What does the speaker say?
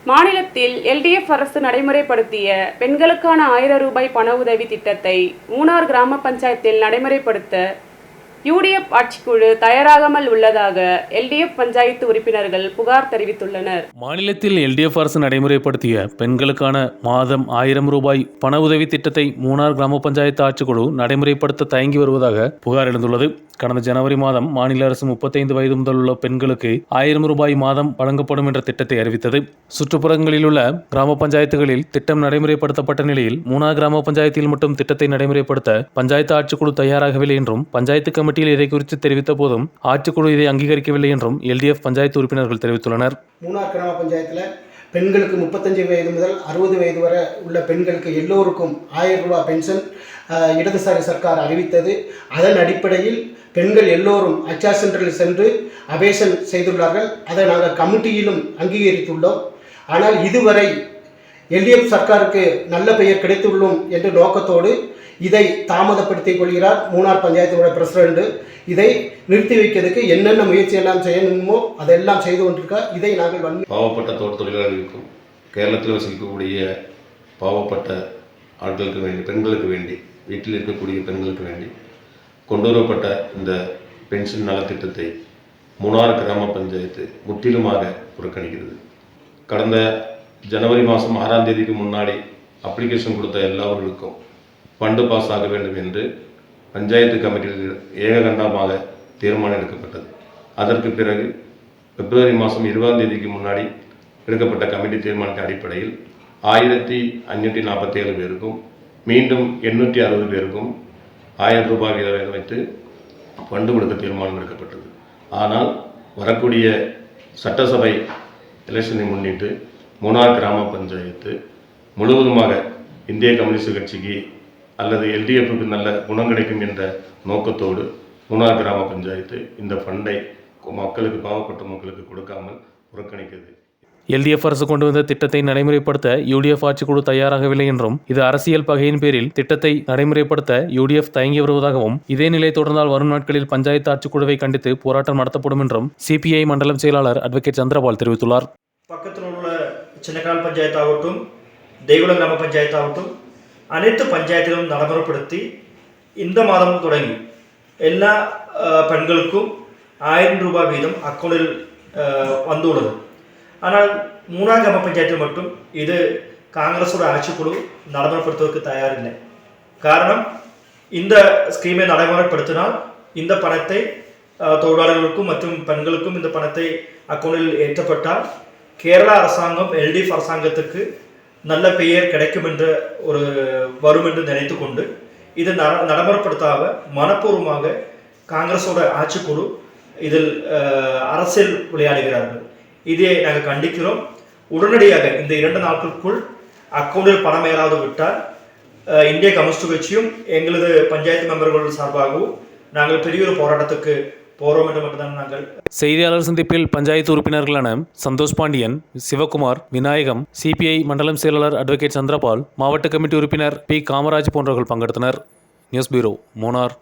மாநிலத்தில் எல்டிஎஃப் அரசு நடைமுறைப்படுத்திய பெண்களுக்கான 1000 ரூபாய் பண உதவி திட்டத்தை மூணார் கிராம பஞ்சாயத்தில் நடைமுறைப்படுத்த யுடிஎஃப் ஆட்சிக்குழு தயாராகாமல் உள்ளதாக எல்டிஎஃப் பஞ்சாயத்து உறுப்பினர்கள் புகார் தெரிவித்துள்ளனர். மாநிலத்தில் எல்டிஎஃப் அரசு நடைமுறைப்படுத்திய பெண்களுக்கான மாதம் 1000 ரூபாய் பண உதவி திட்டத்தை மூணார் கிராம பஞ்சாயத்து ஆட்சிக்குழு நடைமுறைப்படுத்த தயங்கி வருவதாக புகார் எழுந்துள்ளது. கடந்த ஜனவரி மாதம் மாநில அரசு 35 வயது முதல் உள்ள பெண்களுக்கு 1000 ரூபாய் மாதம் வழங்கப்படும் என்ற திட்டத்தை அறிவித்தது. சுற்றுப்புறங்களில் உள்ள கிராம பஞ்சாயத்துகளில் திட்டம் நடைமுறைப்படுத்தப்பட்ட நிலையில் மூணார் கிராம பஞ்சாயத்தில் மட்டும் திட்டத்தை நடைமுறைப்படுத்த பஞ்சாயத்து ஆட்சிக்குழு தயாராகவில்லை என்றும் பஞ்சாயத்து கமிட்டியில் இதை குறித்து தெரிவித்த போதும் ஆட்சிக்குழு இதை அங்கீகரிக்கவில்லை என்றும் எல்டிஎஃப் பஞ்சாயத்து உறுப்பினர்கள் தெரிவித்துள்ளனர். மூணார் கிராம பஞ்சாயத்தில் பெண்களுக்கு 35 வயது முதல் 60 வயது வரை உள்ள பெண்களுக்கு எல்லோருக்கும் 1000 ரூபாய் பென்ஷன் இடதுசாரி சர்க்கார் அறிவித்தது. அதன் அடிப்படையில் பெண்கள் எல்லோரும் அச்சா சென்டரில் சென்று அபேஷன் செய்துள்ளார்கள். அதை நாங்கள் கமிட்டியிலும் அங்கீகரித்துள்ளோம். ஆனால் இதுவரை எல்டிஎஃப் சர்க்காருக்கு நல்ல பெயர் கிடைத்துள்ளோம் என்ற நோக்கத்தோடு இதை தாமதப்படுத்திக் கொள்கிறார் மூணார் பஞ்சாயத்தோட பிரசிடண்ட். இதை நிறுத்தி வைக்கிறதுக்கு என்னென்ன முயற்சி எல்லாம் செய்யணுமோ அதெல்லாம் செய்து கொண்டிருக்கார். இதை நாங்கள் பாவப்பட்ட தோட்ட தொழிலாளர்களுக்கும் கேரளத்தில் வசிக்கக்கூடிய பாவப்பட்ட ஆட்களுக்கு வேண்டி, பெண்களுக்கு வேண்டி, வீட்டில் இருக்கக்கூடிய பெண்களுக்கு வேண்டி கொண்டு வரப்பட்ட இந்த பென்ஷன் நலத்திட்டத்தை மூணார் கிராம பஞ்சாயத்து முற்றிலுமாக புறக்கணிக்கிறது. கடந்த ஜனவரி மாதம் 6ஆம் தேதிக்கு முன்னாடி அப்ளிகேஷன் கொடுத்த எல்லாவர்களுக்கும் ஃபண்டு பாஸ் ஆக வேண்டும் என்று பஞ்சாயத்து கமிட்டியில் ஏககண்டமாக தீர்மானம் எடுக்கப்பட்டது. அதற்கு பிறகு பிப்ரவரி மாதம் 20ஆம் தேதிக்கு முன்னாடி எடுக்கப்பட்ட கமிட்டி தீர்மானத்தின் அடிப்படையில் 1547 பேருக்கும் மீண்டும் 860 பேருக்கும் 1000 ரூபாய் வீதம் வைத்து ஃபண்டு கொடுக்க தீர்மானம் எடுக்கப்பட்டது. ஆனால் வரக்கூடிய சட்டசபை எலெக்ஷனை முன்னிட்டு மூணார் கிராம பஞ்சாயத்து முழுவதுமாக இந்திய கம்யூனிஸ்ட் கட்சிக்கு அல்லது எல்டிஎஃப்க்கு நல்ல குணம் கிடைக்கும் என்ற நோக்கத்தோடு மூணார் கிராம பஞ்சாயத்து இந்த ஃபண்டை மக்களுக்கு, பாவப்பட்ட மக்களுக்கு கொடுக்காமல் புறக்கணிக்கிறது. எல்டிஎஃப் அரசு கொண்டு வந்த திட்டத்தை நடைமுறைப்படுத்த யுடிஎஃப் ஆட்சிக்குழு தயாராகவில்லை என்றும் இது அரசியல் பகையின் பேரில் திட்டத்தை நடைமுறைப்படுத்த யுடிஎஃப் தயங்கி வருவதாகவும் இதே நிலை தொடர்ந்தால் வரும் நாட்களில் பஞ்சாயத்து ஆட்சிக்குழுவை கண்டித்து போராட்டம் நடத்தப்படும் என்றும் சிபிஐ மண்டலம் செயலாளர் அட்வொகேட் சந்திரபால் தெரிவித்துள்ளார். பக்கத்தில் உள்ள சின்னக்கால் பஞ்சாயத்தாகட்டும், தேகுலம் கிராம பஞ்சாயத்தாகட்டும், அனைத்து பஞ்சாயத்திலும் நடைமுறைப்படுத்தி இந்த மாதம் தொடங்கி எல்லா பெண்களுக்கும் 1000 ரூபாய் வீதம் அக்கௌண்டில் வந்துள்ளது. ஆனால் மூணார் கிராம பஞ்சாயத்தில் மட்டும் இது காங்கிரஸோட ஆட்சிக்குழு நடைமுறைப்படுத்துவதற்கு தயாரில்லை. காரணம், இந்த ஸ்கீமை நடைமுறைப்படுத்தினால் இந்த பணத்தை தொழிலாளர்களுக்கும் மற்றும் பெண்களுக்கும் இந்த பணத்தை அக்கௌண்டில் ஏற்றப்பட்டால் கேரளா அரசாங்கம், எல்டிஎஃப் அரசாங்கத்துக்கு நல்ல பெயர் கிடைக்கும் என்ற ஒரு வரும் என்று நினைத்து கொண்டு இது நடைமுறைப்படுத்தாத மனப்பூர்வமாக காங்கிரஸோட ஆட்சிக்குழு இதில் அரசியல் விளையாடுகிறார்கள். இதை நாங்கள் கண்டிக்கிறோம். உடனடியாக இந்த 2 நாட்களுக்குள் அக்கௌண்டில் பணம் ஏறாது விட்டால் இந்திய கம்யூனிஸ்ட் கட்சியும் எங்களது பஞ்சாயத்து மெம்பர்கள் சார்பாகவும் நாங்கள் பெரிய ஒரு போராட்டத்துக்கு போறோம் என்று மட்டும்தான் நாங்கள். செய்தியாளர் சந்திப்பில் பஞ்சாயத்து உறுப்பினர்களான சந்தோஷ் பாண்டியன், சிவகுமார், விநாயகம், சிபிஐ மண்டலம் செயலாளர் அட்வொகேட் சந்திரபால், மாவட்ட கமிட்டி உறுப்பினர் பி காமராஜ் போன்றவர்கள் பங்கெடுத்தனர். News bureau, Munnar.